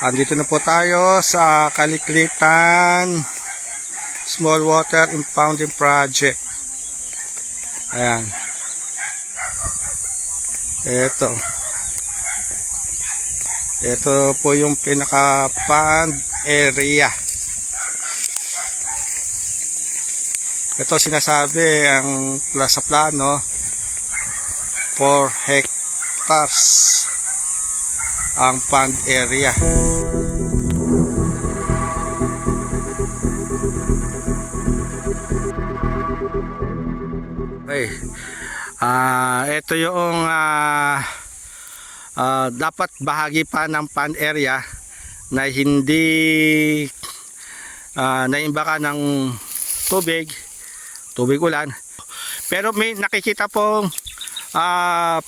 Andito na po tayo sa Kaliklitan Small Water Impounding Project. Ayan. Ito po yung pinaka-pond area. Ito sinasabi ang sa plano 4 hectares ang pond area. Okay. Ito yung dapat bahagi pa ng pond area na hindi naimbakan ng tubig ulan. Pero may nakikita pong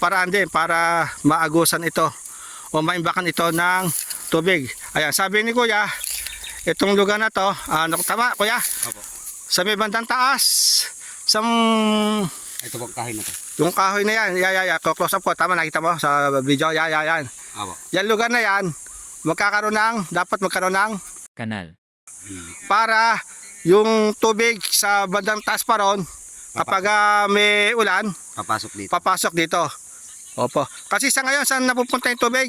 paraan din para maagusan ito o maimbakan ito ng tubig. Ayan, sabi ni Kuya, itong lugar na to, tama Kuya? Opo. Sa may bandang taas, Ito pong kahoy na to. yung kahoy na yan, close up ko, tama, nakita mo sa video, yan. Opo. Yan lugar na yan, dapat magkaroon ng kanal. para yung tubig sa bandang taas pa ron, kapag may ulan, papasok dito. Opo. Kasi sa ngayon, saan napupunta yung tubig?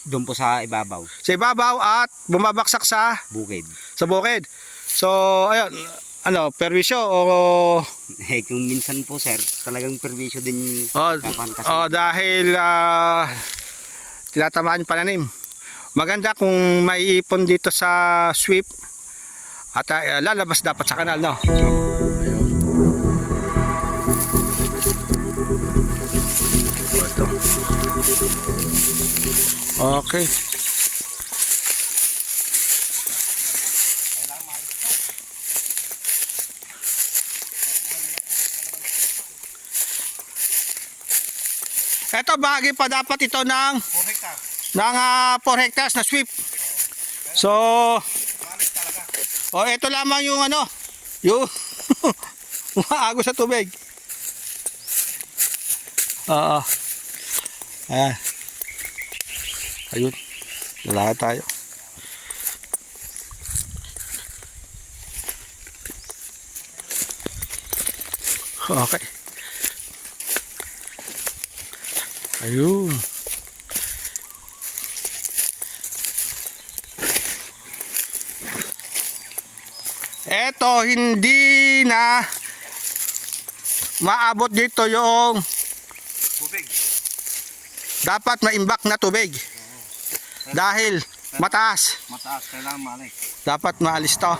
Doon po sa ibabaw. Sa ibabaw at bumabaksak sa Bukid. bukid. So, ayun, perwisyo o Kung minsan po sir, talagang perwisyo din kasi. Dahil tinatamaan yung pananim. Maganda kung maiipon dito sa sweep at lalabas dapat sa kanal, no? Ito. Okay. Ito bahagi pa dapat ito ng 4 hectares na sweep. So, ito lamang yung yung umaagos sa tubig. Ayan. Ayun. Lalakad tayo. Okay. Ayun. Eto, hindi na maabot dito yung Tubig. dapat maimbak na tubig. Dahil mataas. Mataas, kailangan maalis. Dapat maalis to.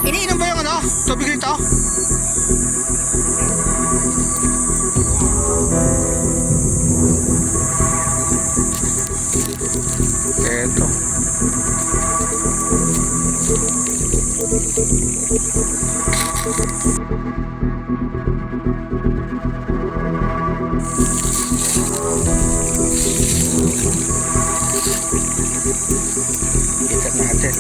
Iniinom ba yung tubig nito? Eto. Ikat natin.